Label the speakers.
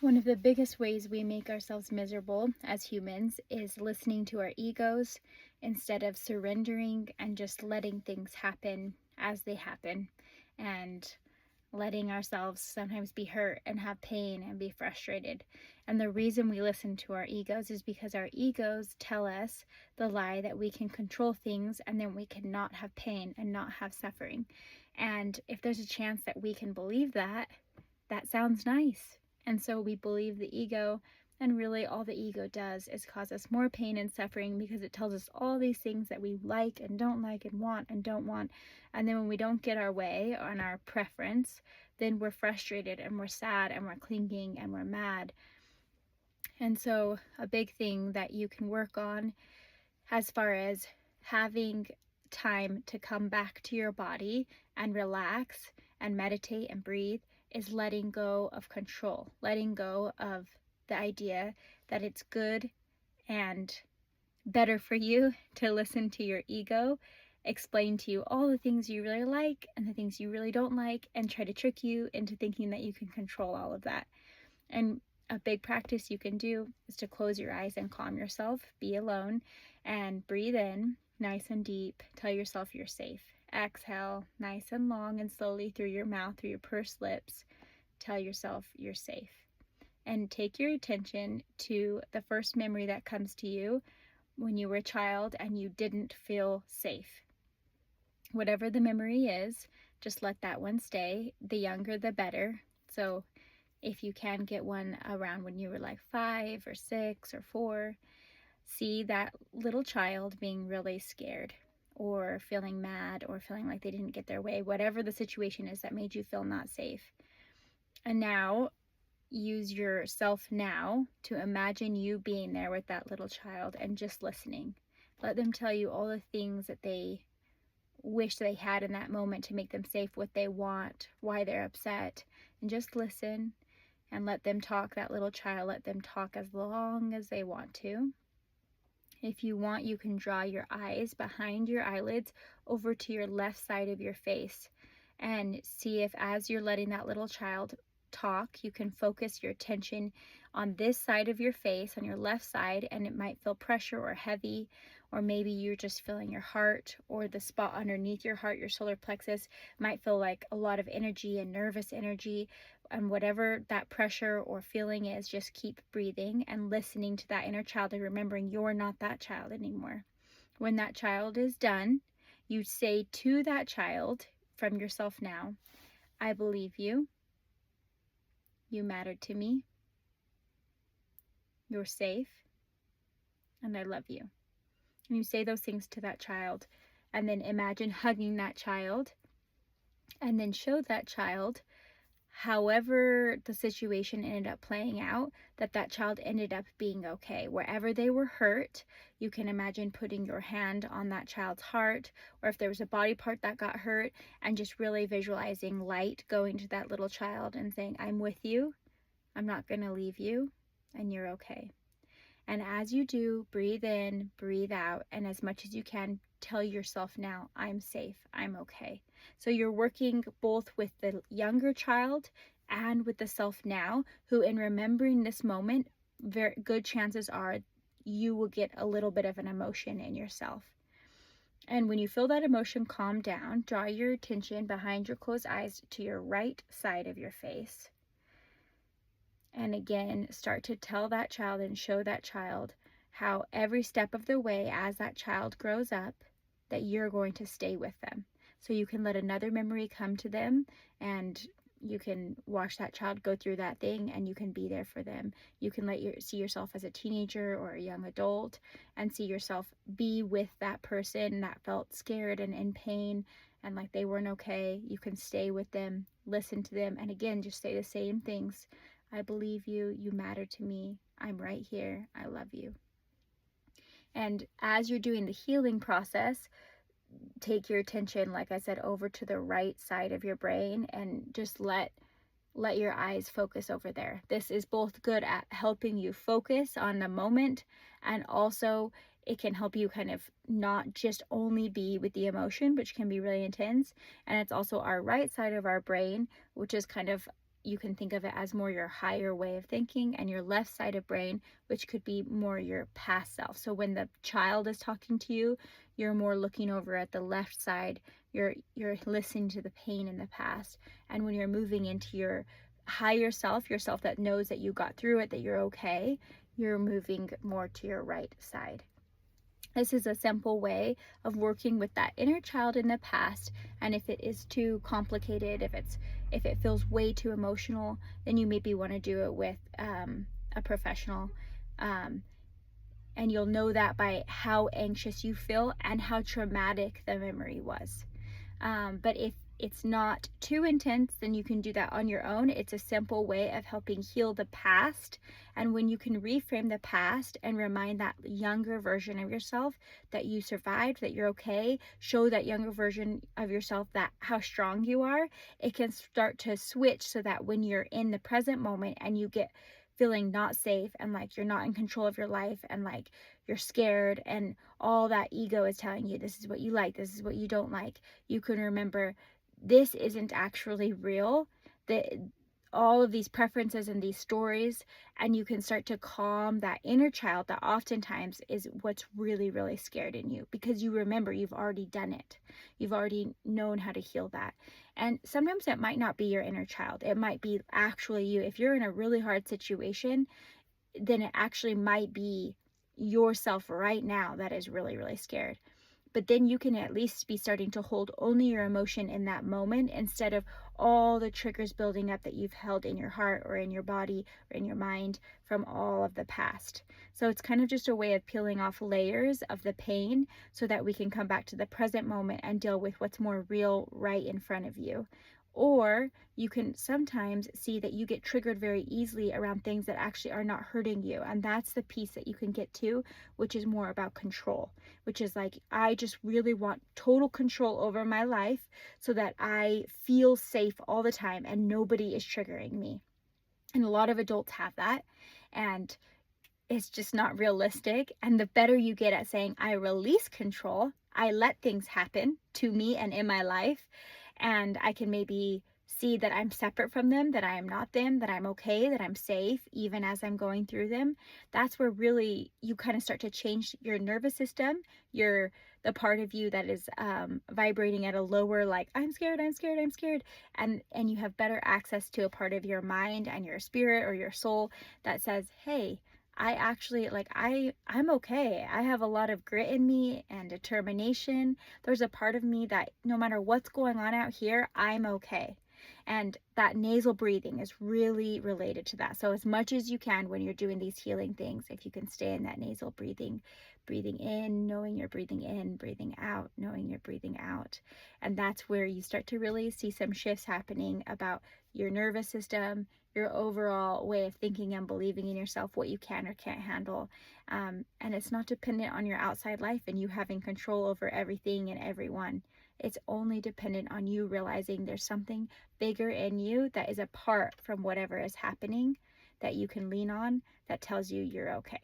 Speaker 1: One of the biggest ways we make ourselves miserable as humans is listening to our egos instead of surrendering and just letting things happen as they happen, and letting ourselves sometimes be hurt and have pain and be frustrated. And the reason we listen to our egos is because our egos tell us the lie that we can control things and then we cannot have pain and not have suffering. And if there's a chance that we can believe that, that sounds nice. And so we believe the ego, and really all the ego does is cause us more pain and suffering because it tells us all these things that we like and don't like and want and don't want. And then when we don't get our way on our preference, then we're frustrated and we're sad and we're clinging and we're mad. And so a big thing that you can work on as far as having time to come back to your body and relax and meditate and breathe is letting go of control, letting go of the idea that it's good and better for you to listen to your ego explain to you all the things you really like and the things you really don't like, and try to trick you into thinking that you can control all of that. And a big practice you can do is to close your eyes and calm yourself, be alone, and breathe in nice and deep. Tell yourself you're safe. Exhale nice and long and slowly through your mouth, through your pursed lips. Tell yourself you're safe. And take your attention to the first memory that comes to you when you were a child and you didn't feel safe. Whatever the memory is, just let that one stay. The younger, the better. So if you can get one around when you were like 5 or 6 or 4, see that little child being really scared or feeling mad or feeling like they didn't get their way, whatever the situation is that made you feel not safe. And now use yourself now to imagine you being there with that little child and just listening. Let them tell you all the things that they wish they had in that moment to make them safe, what they want, why they're upset, and just listen and let them talk. That little child, let them talk as long as they want to. If you want, you can draw your eyes behind your eyelids over to your left side of your face and see if, as you're letting that little child talk, you can focus your attention on this side of your face, on your left side, and it might feel pressure or heavy, or maybe you're just feeling your heart, or the spot underneath your heart, your solar plexus, might feel like a lot of energy and nervous energy. And whatever that pressure or feeling is, just keep breathing and listening to that inner child and remembering you're not that child anymore. When that child is done, you say to that child from yourself now, I believe you. You matter to me. You're safe. And I love you. And you say those things to that child, and then imagine hugging that child, and then show that child, however the situation ended up playing out, that that child ended up being okay. Wherever they were hurt, you can imagine putting your hand on that child's heart, or if there was a body part that got hurt, and just really visualizing light going to that little child and saying, I'm with you, I'm not going to leave you, and you're okay. And as you do, breathe in, breathe out, and as much as you can, tell yourself now, I'm safe, I'm okay. So you're working both with the younger child and with the self now, who, in remembering this moment, very good chances are you will get a little bit of an emotion in yourself. And when you feel that emotion calm down, draw your attention behind your closed eyes to your right side of your face. And again, start to tell that child and show that child how every step of the way as that child grows up, that you're going to stay with them. So you can let another memory come to them, and you can watch that child go through that thing, and you can be there for them. You can see yourself as a teenager or a young adult, and see yourself be with that person that felt scared and in pain and like they weren't okay. You can stay with them, listen to them, and again, just say the same things. I believe you, you matter to me, I'm right here, I love you. And as you're doing the healing process, take your attention, like I said, over to the right side of your brain, and just let your eyes focus over there. This is both good at helping you focus on the moment, and also it can help you kind of not just only be with the emotion, which can be really intense. And it's also our right side of our brain, which is kind of you can think of it as more your higher way of thinking, and your left side of brain, which could be more your past self. So when the child is talking to you, you're more looking over at the left side. You're listening to the pain in the past. And when you're moving into your higher self, your self that knows that you got through it, that you're okay, you're moving more to your right side. This is a simple way of working with that inner child in the past. And if it is too complicated, if it feels way too emotional, then you maybe want to do it with a professional. And you'll know that by how anxious you feel and how traumatic the memory was. But if it's not too intense, then you can do that on your own. It's a simple way of helping heal the past. And when you can reframe the past and remind that younger version of yourself that you survived, that you're okay, show that younger version of yourself that how strong you are, it can start to switch so that when you're in the present moment and you get feeling not safe and like you're not in control of your life and like you're scared and all that ego is telling you this is what you like, this is what you don't like, you can remember this isn't actually real. All of these preferences and these stories, and you can start to calm that inner child that oftentimes is what's really, really scared in you, because you remember you've already done it. You've already known how to heal that. And sometimes it might not be your inner child. It might be actually you. If you're in a really hard situation, then it actually might be yourself right now that is really, really scared. But then you can at least be starting to hold only your emotion in that moment instead of all the triggers building up that you've held in your heart or in your body or in your mind from all of the past. So it's kind of just a way of peeling off layers of the pain so that we can come back to the present moment and deal with what's more real right in front of you. Or you can sometimes see that you get triggered very easily around things that actually are not hurting you. And that's the piece that you can get to, which is more about control, which is like, I just really want total control over my life so that I feel safe all the time and nobody is triggering me. And a lot of adults have that. And it's just not realistic. And the better you get at saying, I release control, I let things happen to me and in my life, and I can maybe see that I'm separate from them, that I am not them, that I'm okay, that I'm safe, even as I'm going through them. That's where really you kind of start to change your nervous system, the part of you that is vibrating at a lower, like, I'm scared, I'm scared, I'm scared. And you have better access to a part of your mind and your spirit or your soul that says, hey, I actually, like, I'm okay. I have a lot of grit in me and determination. There's a part of me that no matter what's going on out here, I'm okay. And that nasal breathing is really related to that. So as much as you can when you're doing these healing things, if you can stay in that nasal breathing, breathing in, knowing you're breathing in, breathing out, knowing you're breathing out. And that's where you start to really see some shifts happening about your nervous system, your overall way of thinking and believing in yourself, what you can or can't handle. And it's not dependent on your outside life and you having control over everything and everyone. It's only dependent on you realizing there's something bigger in you that is apart from whatever is happening that you can lean on that tells you you're okay.